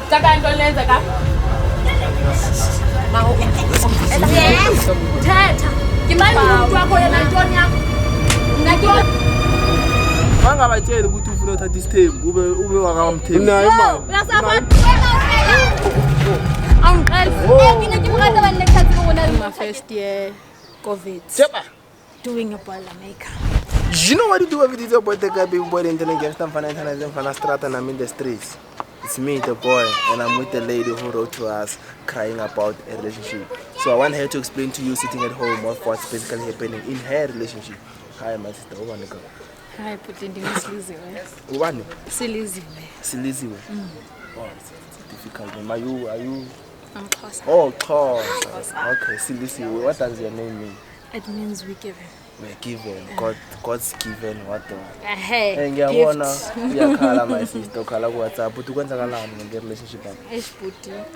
Taka into lenza ka? Thetha. Ngimani umuntu wakho yena ntoni yakho? Ngakho bangabatsheli ukuthi ufuna uthatha isithembu ube wakamthembu. Unayo imali. Uyasafa. My first year COVID. Doing a Boilermaker. You know what you do every day about the guy being boy in the gangster and strata and I'm in the streets. It's me, the boy, and I'm with the lady who wrote to us crying about a relationship. So I want her to explain to you sitting at home what's basically happening in her relationship. Hi, my sister. Hi, pretending Siliziwe. Ubani? Siliziwe. Siliziwe. Oh, it's difficult. Are you? I'm Xhosa. Oh, Xhosa. Okay, Siliziwe. What does your name mean? It means we given. We're given. God's given. What the? Hey. Ngiyabona uyakhala my sister. Ukhala ku WhatsApp. Uthi kwenzakalani nge relationship yakho?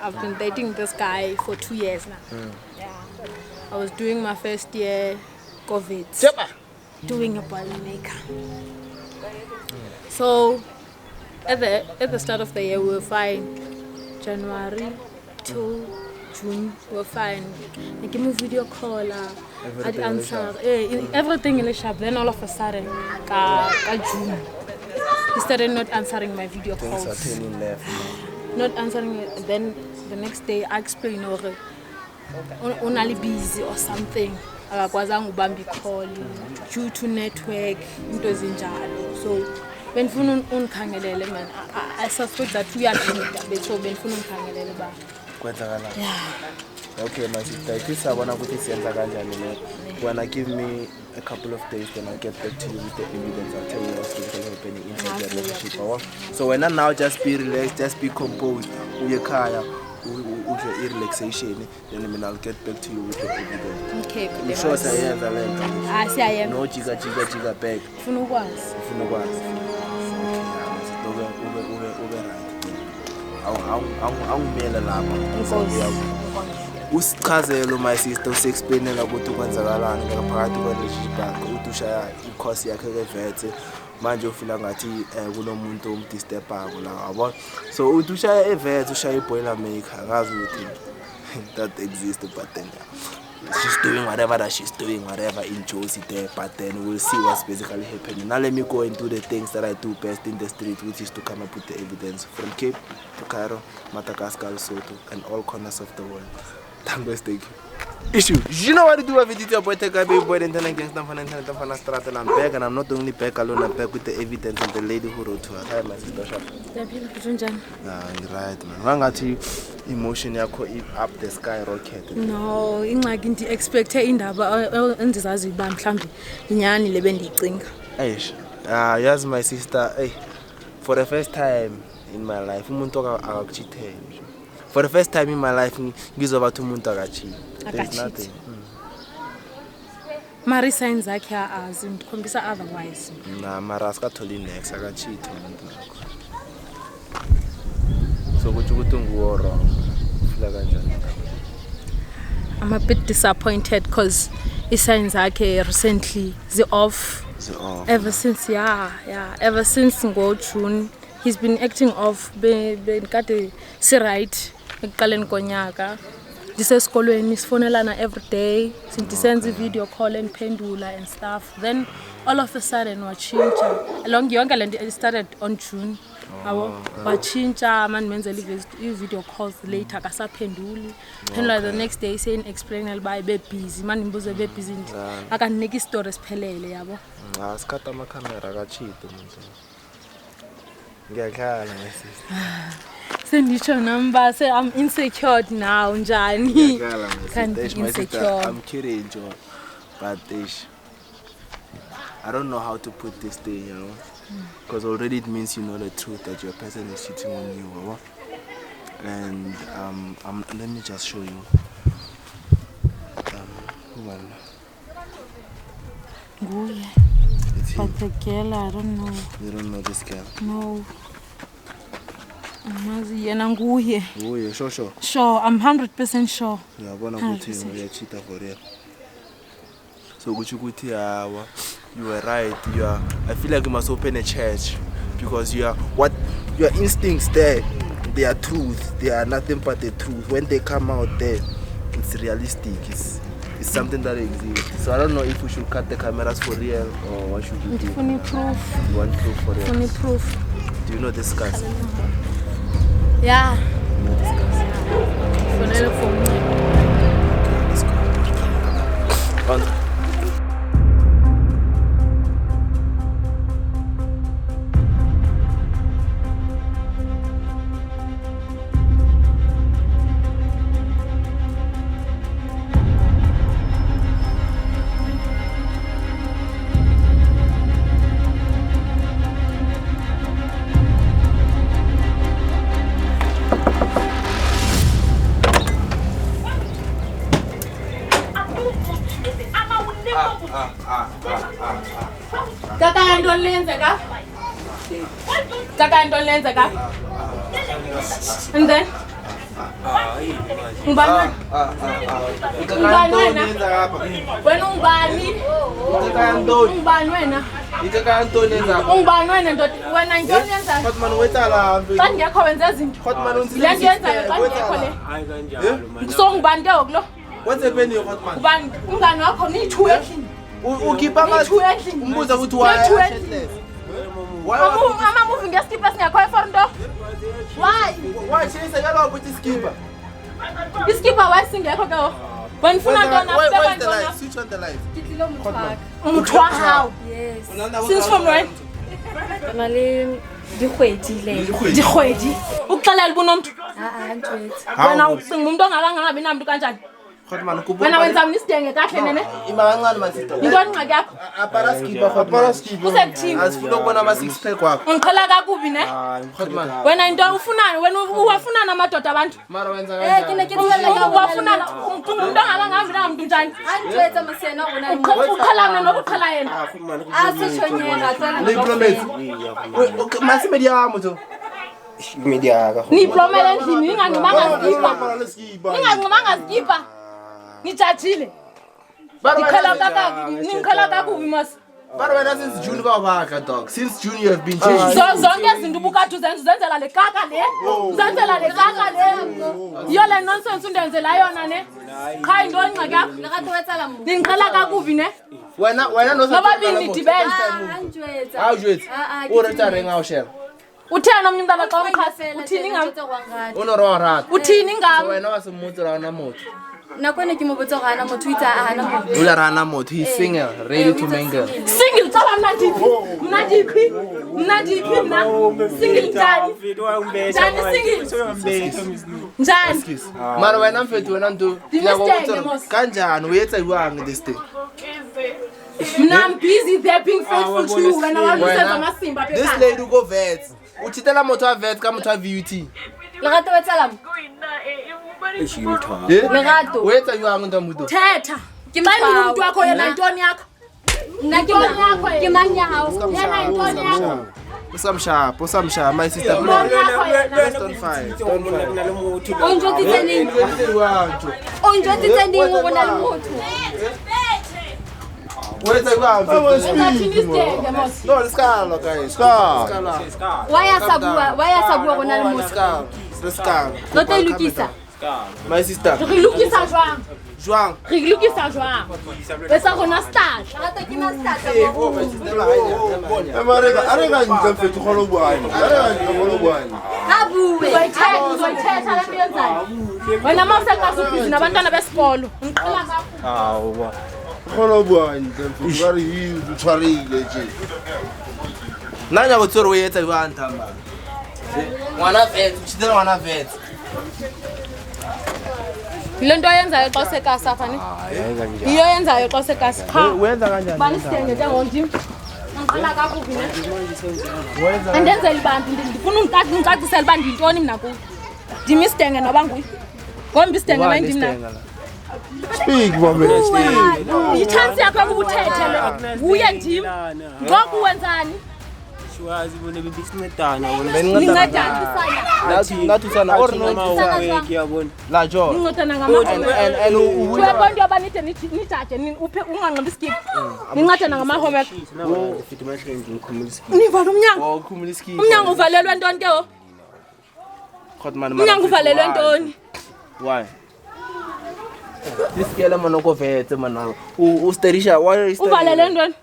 I've been dating this guy for 2 years now. Yeah. I was doing my first year COVID. Doing a Boilermaker. So at the start of the year we were fine. January to June we were fine. They gave me a video call. I'd answer everything in the shop. Then all of a sudden, June, he started not answering my video calls. Things are turning left. Not answering it. Then the next day I explained, only busy or something. Akakwazanga ubamba call due to network into ezinjalo. So benifuna unikhangelele man, I suspect that uyadinga betho benifuna unikhangelele ba kwenzakalani. Okay, my sister, this I wanna put this in wanna give me a couple of days, then I'll get back to you with the evidence. I'll tell you what's really happening inside the relationship. So when I now just be relaxed, just be composed, uyekaya, relaxation, then I'll get back to you with the evidence. Okay, I'm sure I am the land. I am. No jiga back. Funukwazi. Awumele lapha. Usichazelo my sister usexplainela ukuthi kwenzakalani ngaphakathi kwe-relationship yakho ukuthi ushaya i-course yakhe ke-vet manje ufila ngathi kunomuntu omdisturbayo la yabo. So uthi ushaya e-vet ushaya i-Boilermaker akazi ukuthi that exists, but then she's doing whatever that she's doing, whatever enjoys it there, but then we'll see what's basically happening. Now let me go and do the things that I do best in the street, which is to come up with the evidence from Cape to Cairo, Madagascar, Lesotho, and all corners of the world. Thank you. Issue. You know what to do every day about the guy boy and then against them and start and I'm back, and I'm not only back alone, I'm back with the evidence and the lady who wrote to her. Hi, my sister. You're right, man. Wangati emotion yakho up the sky rocket. No, ingxaki nti expect indaba endizazi ba mhlambi inyani lebendicinga. Eish. Yes, my sister. Hey, for the first time in my life, umuntu akakuchithela. For the first time in my life, ngizova ukuthi umuntu akachi. There's nothing. Mari signs zakhe azindikhombisa otherwise. Na mara asikatholi next akachitha umuntu nakho. So kuthi ukuthi nguwo wrong. Fila kanjani? I'm a bit disappointed because his signs zakhe recently the off. Ever since ever since ngo June he's been acting off bekade si right ekuqaleni konyaka. Disesikolweni sifonelana every day, sindisenza video call and pendula and stuff. Then all of a sudden wachinja. Along yonke lento it started on June. Wachinja man menzela video calls later akasaphenduli. Pendula the next day saying explain aliba be busy. Man imbuzo be busy. Akanika story siphelele yabo. Asikhatha ama camera akachitha umuntu. Ngiyakhala ngesister. Sendisho number say I'm insecure now njani. Can't be insecure. I'm kidding, Joe. But I don't know how to put this thing, you know. Because already it means you know the truth that your person is cheating on you. And let me just show you. But the girl, I don't know. You don't know this girl? No. Sure. Sure, I'm 100% sure. Yeah, you cheater for real. So you were right. I feel like you must open a church because your instincts there they are truth. They are nothing but the truth. When they come out there, it's realistic. It's something that exists. So I don't know if we should cut the cameras for real or what should we do. Funny proof. You want proof for real? Funny proof. Do you know this guy? Yeah. You know this guy? Funny for me. Okay, let's go. And then Mbani Why she is a yellow with the skipper? The skipper was singing when Where's the light? Switch on the light. How? Yes. Since from when? Dikgwedi. Uxelela ubunomntu. Wena ucinga umuntu ongakangabi namntu kanjani? Wena wenza mnisidenge kahle nene? Ima kancane manje. Yintoni ingxaki yakho? Apara skipper. Usekuthini? Asifuna ukubona ama six pack wakho. Ungiqhela kakubi ne? Wena into ufunani? Wena uwafuna namadoda abantu? Mara wenza kanjani? Uwafuna umuntu ongakangabi namntu njani? Anjwetsa masena bona Uqhala mina nokuqhala yena. asishonyela tsana Diplomate. Masi media wami to. Media ka. Niplomele endlini ninganqumanga skipa. Ninganqumanga skipa. Nijajile. Niqhala kakubi mas. But when since June bawaka dog. Since June you have been changing. Zonke izinto ubukade uzenzela le kaka le. Uzenzela le kaka le. Yo le nonsense undenzela yona ne. Cha into ingxaki yakho. lakathi wetsala mu Ningiqhala kakubi ne. Wena no Nobabili dibene. anjwetsa How you it? Ureta ngaw share. Uthena omnye umntana xa umkhasi uthini ngam? Unoro rat. Uthini ngam? Wena wasemutsi rana motho. nakone ke mo botsa gana motho itsa a hana mo Ula rana motho, he's single, ready to mingle. Single tsaba mna diphi mna single njani single njani Mara wena mfethu wena nto. Dimistenge, mos. Kanjani uyetsa yiwang this thing? Mna I'm busy there being faithful to you wena walusenza masimba This phela lady go vet. Uchitela motho wa vet ka motho wa VUT. lakathi wetsala mu lakato Uyetsa yiwang ntamuto. thetha ke umuntu wakho yena intoni yakho nna ke mang ya hao yena intoni yakho Usamsha, my sister. Intoni Don't fight. o njwetsitse neng o njwetsitse neng go bona le motho Uyetsa yiwang. Dimistenge, mos. No, skala guys. Skala. wa ya sabua go na le motho Skala. lo tla ilukisa My sister. Re lokisa jwang? Joang. Re lokisa jwang? Besa gona start. lakato ke masitata Areka ntle mfethu kholo bwane. ha bue Uzoyithetha le nto yenzayo. Wena mawusekasubhizi nabantwana besikolo. Ngiqala ngakho. Kholo bwane ntle mfethu bari yi utshwarile nje. Nanya go tsoro uyetsa yiwang ntamba. Ngwana vet, uchitela ngwana vet. Le nto yenzayo xa usekasa apha ne? Iyo yenzayo xa usekasa. Cha. Wenza kanjani? Bani sidenge njengondim. Ngiqala kakubi ne? Andenzela ibantu ndifuna ungicacisela uba ndiyintoni mna kuyo. Ndim isidenge noba nguye. Ngombi isidenge mayindim na. Speak mama. Yitshansi yakho yokuba uthethe le. Nguye ndim. Ngoku wenzani? Shiwazi bona besincedana bona Nincedani. Ngathi sana or no ngiyabona la jo. Nincedana ngamaholo. And Uyabona into abanide nijaje unganqobi iskip. Nincedana ngamahomework. futhi manje ngikhumulisa Niva lo mnyango. ukhumula iskip. Umnyango uvalelwe ntoni ke ho? Khotman Ngiyanguvalelwe ntoni? Why? This girl man okovetse man. Usterisha why is Uvalelwe ntoni?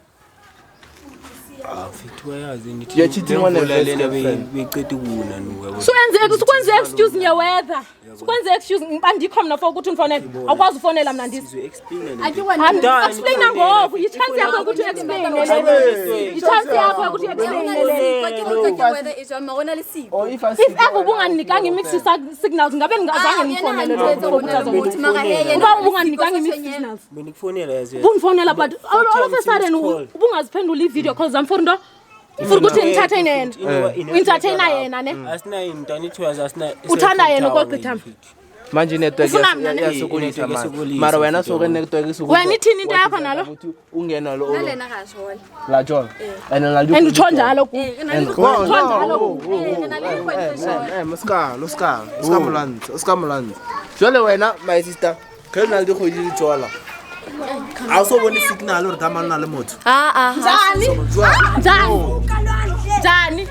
Mfethu wayazi nithi You're cheating on a lela girlfriend. beqeda ukuna nuwe. Sikwenze excuse ngeweather. Sikwenze excuse ngibandikho mina for ukuthi ufonele. Awukwazi ufonela mina ndisi. Explain ngoku. Ichance yakho ukuthi explain le. Ichance yakho ukuthi explain le. Or if I If ever ubunganikanga imix signals ngabe ngazange ngifonele lo ukuthi azongibona. Uba ubunganikanga imix signals. Benikufonela yazi. Bungifonela but all of a sudden ubungaziphendula ivideo cause I'm for ukuthi ngithathe nena. Entertainer yena ne. Asina into anithi wazi asina. Uthanda yena ukogqitha. manje network yasukulisa manje mara wena soke network isuku wena ithini into yakho nalo ukuthi ungena lo nalena kashola la John and uthonda njalo ku Muska jole wena my sister kena le go di tsola a so bone signal re tama nna le motho Jani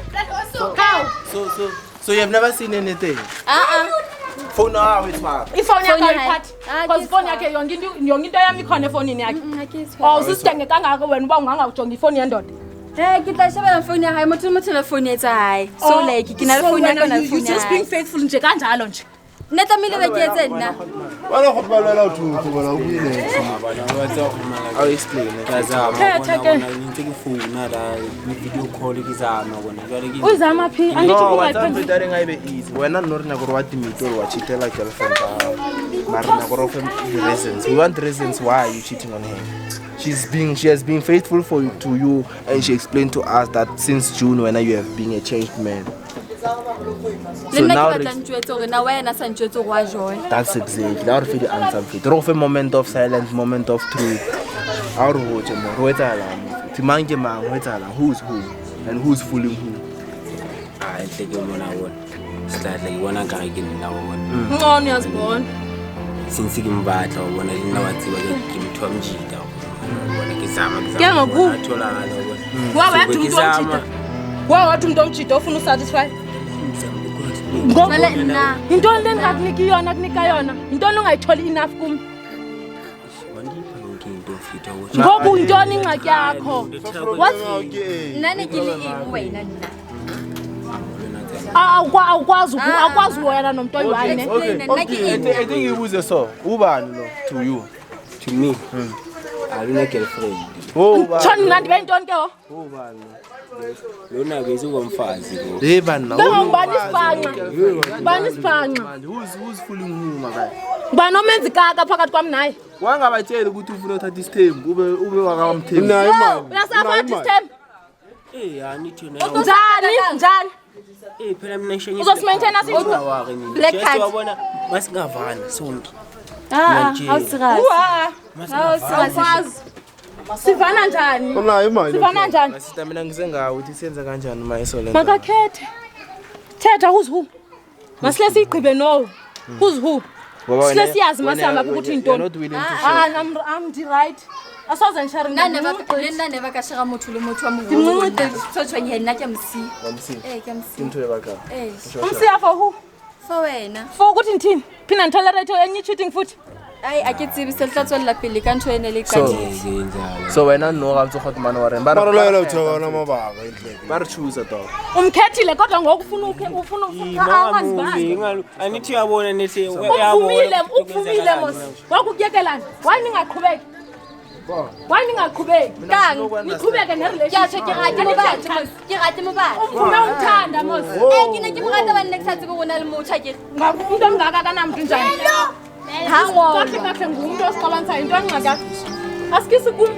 so you have never seen anything phone now with my ifone yakho ayiphathi because phone yakhe yonke into yami ikhona efonini yakhe usisithenge kangaka wena uba ungangawujonga ifone yendoda kitla shebela phone yakhe motho telefone etsa hayi so like ke na phone yakho na phone just being faithful nje kanjalo nje neta mile beketse nna wala go balela uthu bona ubile I'll explain ngithi ngifuna la video call ikizama kona jwale ke uzama phi angithi kuba daring aibe easy wena no rena gore wa timito wa cheatela girlfriend mara na gore of reasons we want reasons why you cheating on her she has been faithful to you and she explained to us that since June when you have been a changed man. So now that's exactly now for the answer for a moment of silence, moment of truth. Our who's who and who's fooling who. I think you wanna won slightly wanna guy again now one ngoni yazibona since ngimbatha ubona lina wathi bake ngimthwa mjida ubona kizama thola wathi umuntu omjida ofuna usatisfy na into lengakuniki yona kunika yona into ongayitholi enough kum ngoku intoni ingxaki yakho nani kile wena awukwazi wena nomuntu oyiwane I think you was so ubani lo to you to me aluna girlfriend John ngandi bentoni ke ho ubani lona ke izomfazi lo lebani ngibani isibhanqa manje who's fooling who makaya ngibani omenza ikaka phakathi kwami naye wangabatshela ukuthi ufuna uthatha isithembu ube wakamthembu nayo imali uyasabatha isithembu anithi njani phela mina ngishenye uzosimaintaina Black card. wabona masingavana sonke sivana njani nayo imali sivana njani sister mina ngisengawo ukuthi siyenza kanjani mayisole makakhethe thetha who's who masile sigqibe no who's who sile siyazi masihamba ukuthi intoni I'm right asoze ngisharing nane bakashaka motho le motho wa mogolo tshotshwanye nna ke msi ke msi into ebaka umsiya for who for wena for ukuthi ngithini phina ntolerate enye cheating futhi ai aketsebi se tla tswella pele ka ntho ene le ka so wena no ga ntse khotman wa re mara lela uthona mabaka endleke ba re choose dog umkhethile kodwa ngokufuna ngalo anithi uyabona nethi ufumile mos wakukuyekelana why ningaqhubeki why ningaqhubeki niqhubeke nerelationship ke rate mo batho ufuna umthanda mos ke ne ke mo rata banne ke sa tsebe bona le motho ke umuntu omngaka kanamntu njani kahle ngumuntu osiqabanisa into engxaka asikisi kum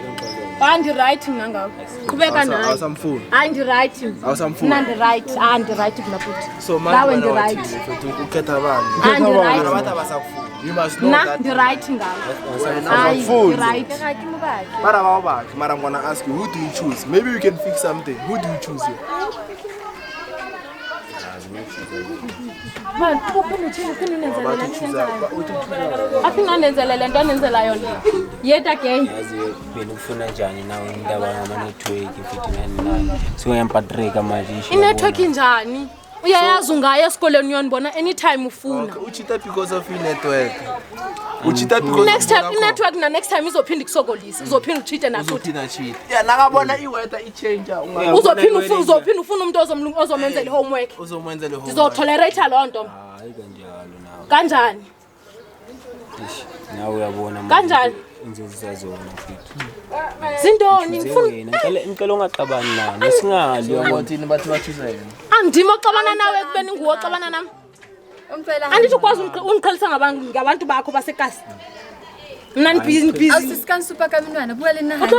right mina ngawo qhubeka naye awusamfuni right awusamfuni nandi right kuna futhi so nawe ndi right ukhetha bani right abantu abasakufuni you must know that ndi right ngawo right mara bawabakhe mara I'm gonna ask you who do you choose maybe we can fix something who do you choose here asinganenzele lento anenzela yona yet again yazi benifuna njani nawe indaba ngama network futhi nani so yampatreka manje inetwork njani uyayazi ungaya esikoleni uyonibona anytime ufuna. Uchita because of network. Uchita because next time network na next time izophinda ikusokolisa. Uzophinda ucheat na futhi. Yeah, nakabona iweather ichange. Uzophinda ufuna umuntu ozomenzela homework. Ozomenzela homework. Uzotolerate lonto. Hayi kanjalo nawe. Kanjani? Nawe uyabona kanjani? Ngizozazona futhi. Zindoni ngicela ungaxabani nami asingali yabothini bathi bathuza yena. Andima oxabana nawe kubeni nguwe oxabana nami. Andithi ukwazi ungiqhelisa ngabantu bakho basekasi. Mina busy. Awusisikani super kamntwana buya lena hayi.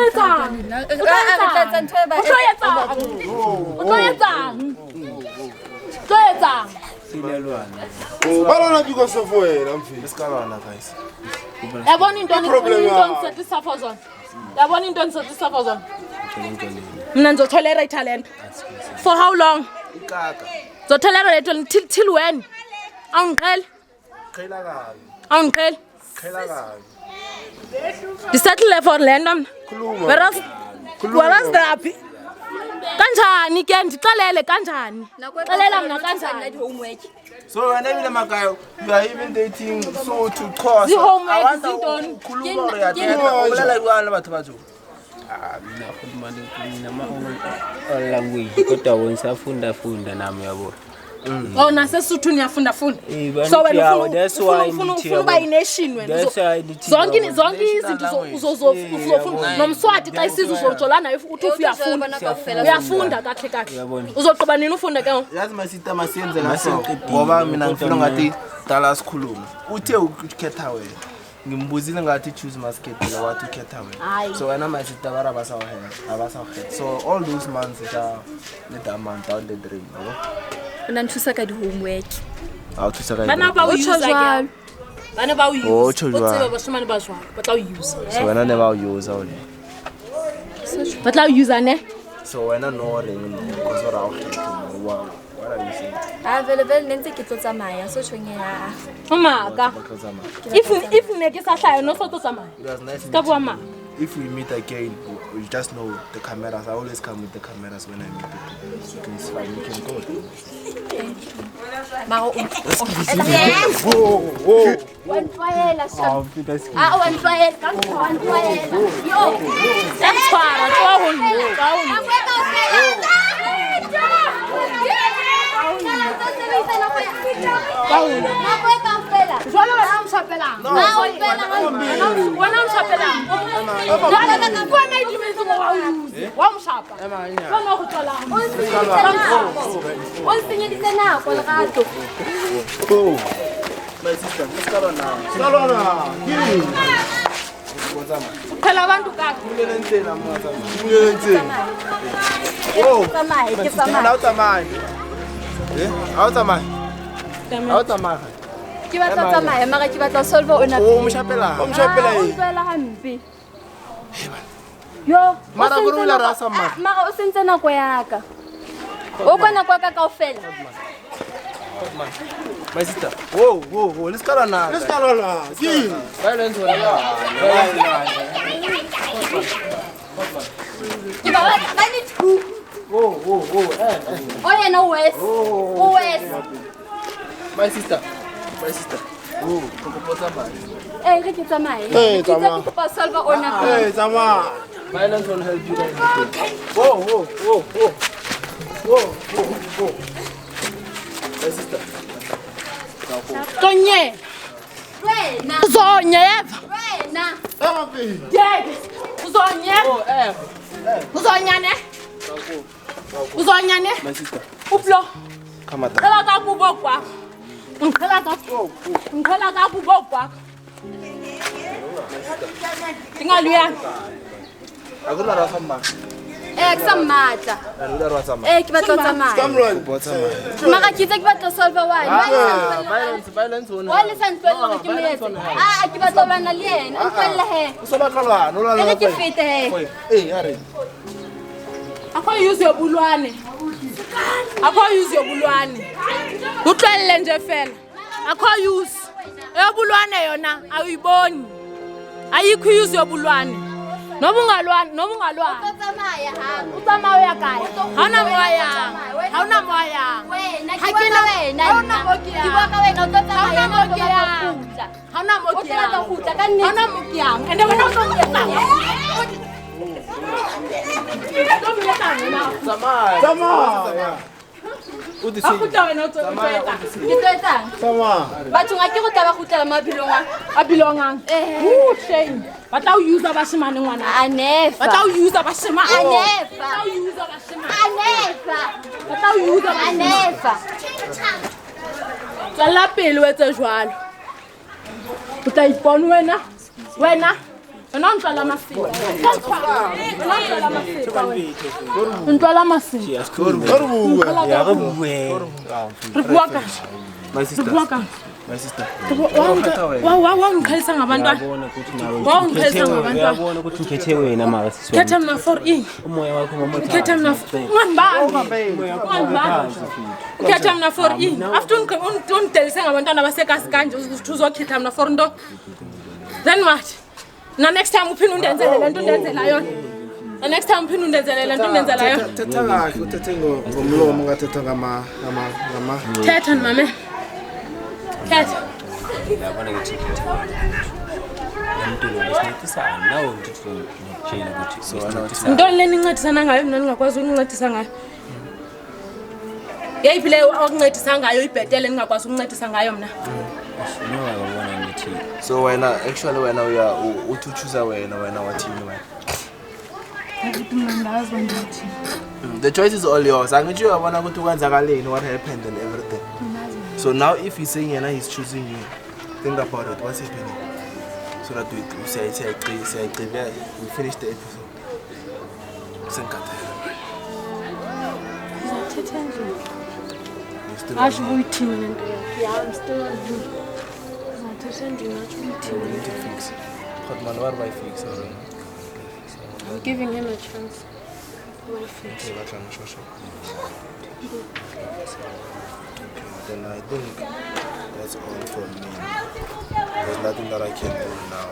Utoyetsa. Silelwana. Balona because of wena mfisi. Isikalwana guys. Yabona into ngisethisa zona. Yabona into ngisethisa zona. Mina ngizotolerate talent. For how long? Ikaka. Zotolerate till when? Awungiqhela. Qhela kabi. Awungiqhela. Qhela kabi. Disettle for land. Whereas therapy. Kanjani ke ndixelele kanjani? Xelela mina kanjani? So when I mean Makayo, you are even dating so to cause. The homework is done. Khuluma ya tena. Ulela kwana bathu bathu. Mina khuluma language kodwa wona safunda nami yabo. Oh naseSuthu niyafunda. So wena ufuna uba ination wena. Zonke izinto uzofunda nomswati xa isizwe uzojolana uthi uyafunda kahle. Uzoqoba nini ufunda ke? Yazi masita masiyenze ngaso ngoba mina ngifuna ngathi dala sikhuluma. Uthe ukhetha wena. Ngimbuzile ngathi choose maskete wathi ukhetha wena. So wena masita bara basawuhetha. So all those months let a man down the dream, yabo. Unanthusa ka di homework. Awuthusa ka. Bana ba uyiza ke. Bana ba uyiza. Oh, chojwa. Utsebe bashimane bazwa. Batla uyiza. So wena never uyiza wena. Batla uyiza ne? So wena no ring because ora ukhetha. Wow. What are you saying? Available nentse ke tlo tsamaya so tshwenye ya. Maka. If neke sahlayo no so to tsamaya. It was nice. Ka bua ma. If we meet again, you just know the cameras. I always come with the cameras when I meet people. So it's fine, we can go. Maro. One file shot. One file. One file. Yo. That's far. My sister, let's go now. Phela abantu ka. Oh, Ke batla tsamaya mara ke batla solve ona. Oh, mshapela. Utlwela hampe. Yo, Mara go rula rasa mara. Mara o sentse nako ya ka. O kwana kwa ka kaofela. My sister. Whoa, let's go now. Violence wala. Ke ba ni two. Oh yeah, no West. Oh West. My sister. Oh, kokopotsa bana. Re ke tsamaye. Ke tsa kopa solve ona. Tsamaya. Violence will help you guys. Whoa. My sister. Tonye. Wena. Uzonye. Wena. Yeke. Uzonye. Uzonyane. Uzonyane. My sister. Uplo. Come at. Qala ka kubo kwa. Ngqala ka kubo kwa. Tingaluya. Akuna rasa mara. Ke sa matla. Alula rasa mara. Ke batla tsamaya. Botsa mara. Mara ke tse ke batla solve one. Violence wona. Wale sa ntwela ke mo yetse. Ke batla bana le yena. Ntwela he. O soba kalwana, o la la. Ke fete he. Yare. Akho use yobulwane. Utlwelle nje fela. Akho use. Eyobulwane yona awuyiboni. Ayikho use yobulwane. Nobungalwan. Tsamaya ha. Utsamaya kae? Hauna moya. Hauna moya. Wena ke wena. Hauna mokia. Ke bua ka wena o tsamaya Hauna mokia. Hauna O mokia. tla ka khutla ka nnete. Hauna mokia. Ende wena o tsamaya. Tsamaya. Akuta wena o tsamaya. Ke tlo etsang? Tsamaya. Batho ga ke go tla ba khutla maphelong A bilongang. Shame. Batla o use bashimane ngwana. a never. Batla o use bashimane. A never. Batla o use bashimane. A never. Batla o use A bashimane. never. Tswela pele o etse jwalo. O tla ipona wena. Wena o ntwala masimo. O ntwala masimo. Ya re bue. Re bua ka. My sister. Re bua ka. My sister. Wa ngikhalisa ngabantwana. Uyabona ukuthi nawe Wa ngikhalisa ngabantwana. uyabona ukuthi ukhethe wena mara sisho. Khetha mina for ini. Umoya wakho ngomotha. Khetha mina ngibani. Ukhetha mina for ini. After ungidelise ngabantwana basekasi kanje uzokhetha mina for into. Then what? Na next time uphinde undenzele lento undenzela yona. Na next time uphinde undenzele lento undenzela yona. Thetha kahle uthethe ngomlomo ungathetha ngama. Thetha mama. Thetha. Uyabona ukuthi ukhethe wena. Umuntu lo besinethisana nawe ukuthi ngokutshela ukuthi Into leni incedisana ngayo mina ngingakwazi ukuncedisa ngayo. Yeyiphi le okuncedisa ngayo ibhetele ngingakwazi ukuncedisa ngayo mina. So when actually when we are to choose when what team the choice is all yours. I'm sure what happened and everything. So now if he's saying he's choosing you, think about it. What's happening? So that we finish the episode. I'm still I'm giving him a chance. Then I think that's all for me. There's nothing that I can do now.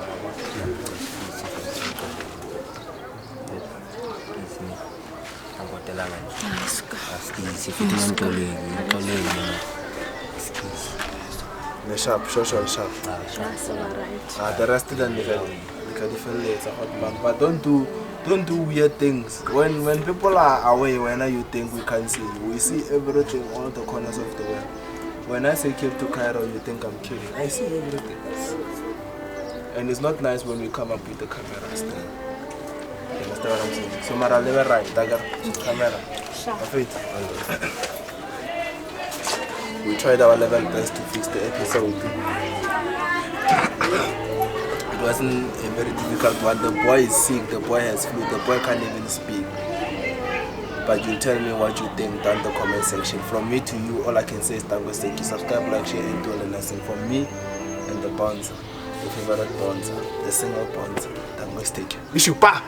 Sharp. The rest of them they can different later, but don't do weird things. When people are away, when you think we can't see, we see everything, all the corners of the world. When I say keep to Cairo, you think I'm kidding. I see everything. And it's not nice when we come up with the camera still. You understand what I'm saying? So Mara never right, Dagar camera. We tried our level best to fix the episode. It wasn't a very difficult one. The boy is sick, the boy has flu, the boy can't even speak. But you tell me what you think down the comment section. From me to you, all I can say is Tango Steki. Subscribe, like, share, and do all the lesson. From me and the Bonza, the favorite Bonza, the single Bonza, Tango Steki. Wish you pa!